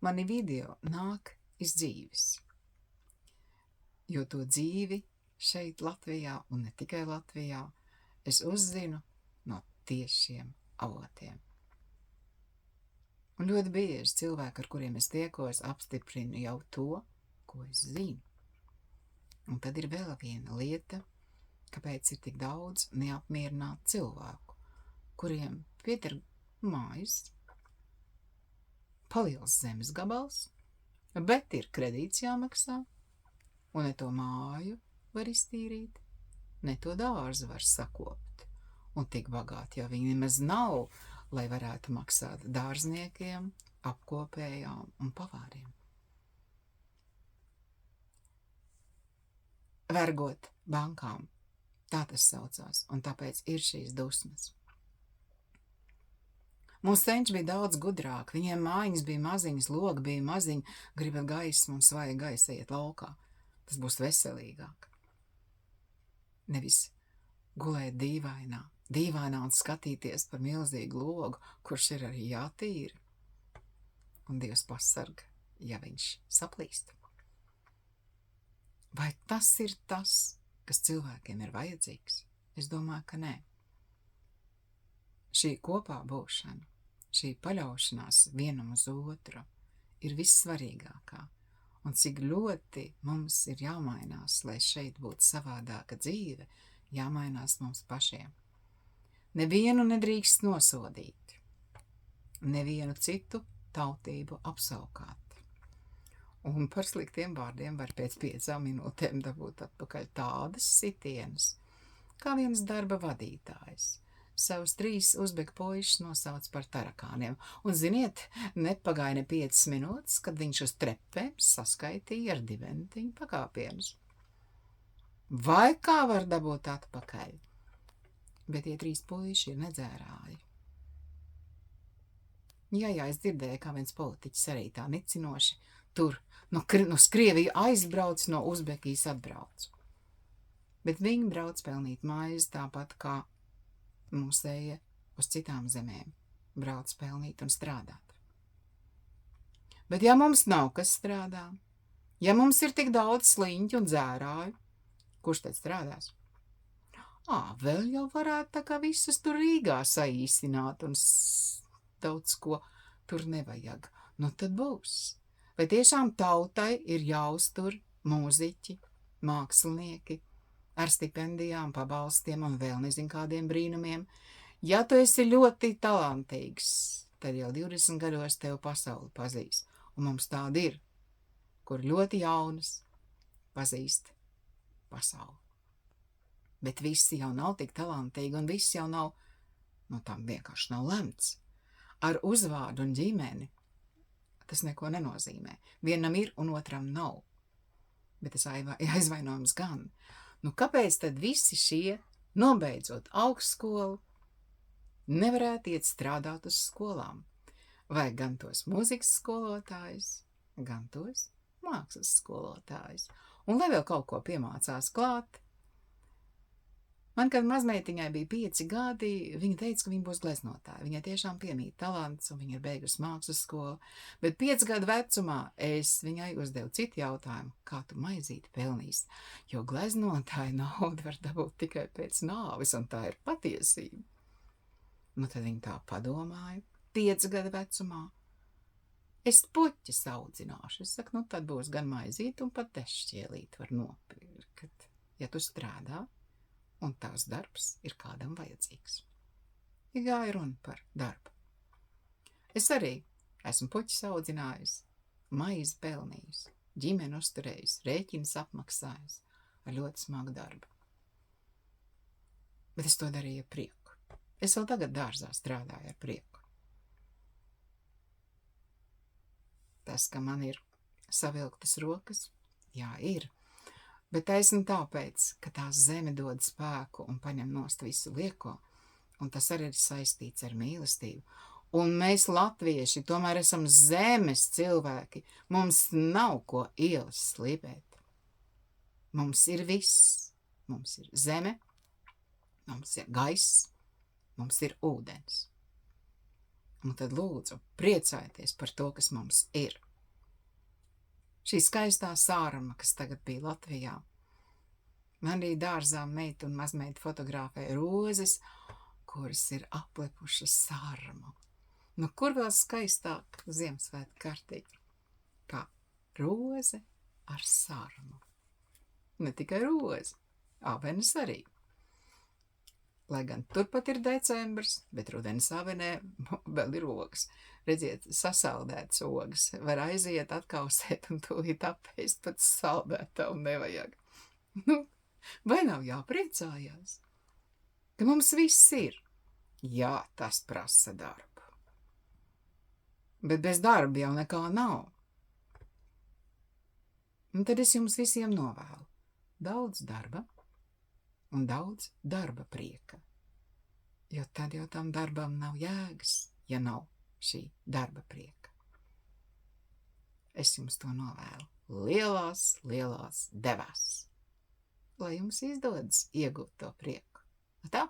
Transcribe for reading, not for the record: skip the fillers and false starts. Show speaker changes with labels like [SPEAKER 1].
[SPEAKER 1] mani video nāk iz dzīves, jo to dzīvi šeit Latvijā, un ne tikai Latvijā, es uzzinu no tiešiem avotiem. Un ļoti bieži cilvēki, ar kuriem es tiekos, apstiprina jau to, ko es zinu. Un tad ir vēl viena lieta, kāpēc ir tik daudz neapmierinātu cilvēku, kuriem pieder mājas, paliels zemes gabals, bet ir kredīts jāmaksā, un ne to māju var iztīrīt, ne to dārzu var sakopt. Un tik bagāti jau viņi nemaz nav, lai varētu maksāt dārzniekiem, apkopējām un pavāriem. Vergot bankām, tā tas saucās, un tāpēc ir šīs dusmas. Mūsu senči bija daudz gudrāk, viņiem mājiņas bija maziņas, logi bija maziņi, gribat gaismu un svaigu gaisu iet laukā. Tas būs veselīgāk. Nevis gulēt dīvainā un skatīties par milzīgu logu, kurš ir arī jātīra. Un Dievs pasarga, ja viņš saplīst. Vai tas ir tas, kas cilvēkiem ir vajadzīgs? Es domāju, ka nē. Šī kopā būšana, šī paļaušanās vienam uz otru ir vissvarīgākā. Un cik ļoti mums ir jāmainās, lai šeit būtu savādāka dzīve, jāmainās mums pašiem. Nevienu nedrīkst nosodīt, nevienu citu tautību apsaukāt. Un par sliktiem vārdiem var pēc 5 minūtēm dabūt atpakaļ tādas sitienas, kā viens darba vadītājs savus 3 uzbeku puišus nosauc par tarakāniem. Un, ziniet, nepagāja ne 5 minūtes, kad viņš uz trepēm saskaitīja ar diventiņu pakāpienus. Vai kā var dabūt atpakaļ? Bet tie 3 puiši ir nedzērāji. Jā, es dzirdēju, kā viens politiķis arī tā nicinoši tur no Krieviju aizbrauc, no Uzbekijas atbrauc. Bet viņi brauc pelnīt maizi tāpat kā mūsēja uz citām zemēm. Brauc pelnīt un strādāt. Bet ja mums nav kas strādā, ja mums ir tik daudz sliņķu un dzērāju, kurš tad strādās? Vēl jau varētu tā kā visus tur Rīgā saīsināt un daudz ko tur nevajag. Nu tad būs. Vai tiešām tautai ir jāuztur mūziķi, mākslinieki ar stipendijām, pabalstiem un vēl nezinu kādiem brīnumiem? Ja tu esi ļoti talantīgs, tad jau 20 gados tev pasauli pazīst. Un mums tādi ir, kur ļoti jaunas pazīst pasauli. Bet visi jau nav tik talantīgi un visi jau nav, tam vienkārši nav lemts. Ar uzvārdu un ģimeni tas neko nenozīmē. Vienam ir un otram nav. Bet tas aizvainojums gan. Kāpēc tad visi šie, nobeidzot augstskolu, nevarētu iet strādāt uz skolām? Vai gan tos mūzikas skolotājus, gan tos mākslas skolotājus? Un lai vēl kaut ko piemācās klāt. Man, kad mazmeitiņai bija 5 gadi, viņa teica, ka viņa būs gleznotāja. Viņai tiešām piemīt talants, un viņa ir beigusi mākslas skolu. Bet 5 gadu vecumā es viņai uzdevu citu jautājumu, kā tu maizīti pelnīsi, jo gleznotāja naudu var dabūt tikai pēc nāves, un tā ir patiesība. Tad viņa tā padomāja, 5 gadu vecumā. Es puķis audzināšu. Es saku, tad būs gan maizīti, un pat dešķielīt var nopirkt, ja tu strādā. Un tavs darbs ir kādam vajadzīgs. Gāja runa par darbu. Es arī esmu puķis audzinājusi, maizi pelnījusi, ģimeni uzturējusi, rēķinus apmaksājusi ar ļoti smagu darbu. Bet es to darīju ar prieku. Es vēl tagad dārzā strādāju ar prieku. Tas, ka man ir savilktas rokas, jā, ir. Bet taisni tāpēc, ka tā zeme dod spēku un paņem nost visu lieko, un tas arī ir saistīts ar mīlestību. Un mēs, latvieši, tomēr esam zemes cilvēki. Mums nav ko ielas slīpēt. Mums ir viss. Mums ir zeme, mums ir gaiss, mums ir ūdens. Un tad lūdzu, priecājieties par to, kas mums ir. Šī skaistā sārma, kas tagad bija Latvijā. Man arī dārzā meita un mazmeita fotografē rozes, kuras ir aplepušas sārmu. Nu, kur vēl skaistāk Ziemassvētku kārtīgi? Kā roze ar sārmu. Ne tikai roze, avenes arī. Lai gan turpat ir decembris, bet rudenis avenē vēl ir ogas. Redziet, sasaldētas ogas. Var aiziet, atkausēt un tūlīt apēst, pat saldētā un nevajag. Nu, vai nav jāpriecājās? Ka mums viss ir. Jā, tas prasa darbu. Bet bez darba jau nekā nav. Un tad es jums visiem novēlu daudz darba un daudz darba prieka. Jo tad jau tam darbam nav jēgas, ja nav šī darba prieka. Es jums to novēlu lielās devās, lai jums izdodas iegūt to prieku. Tā?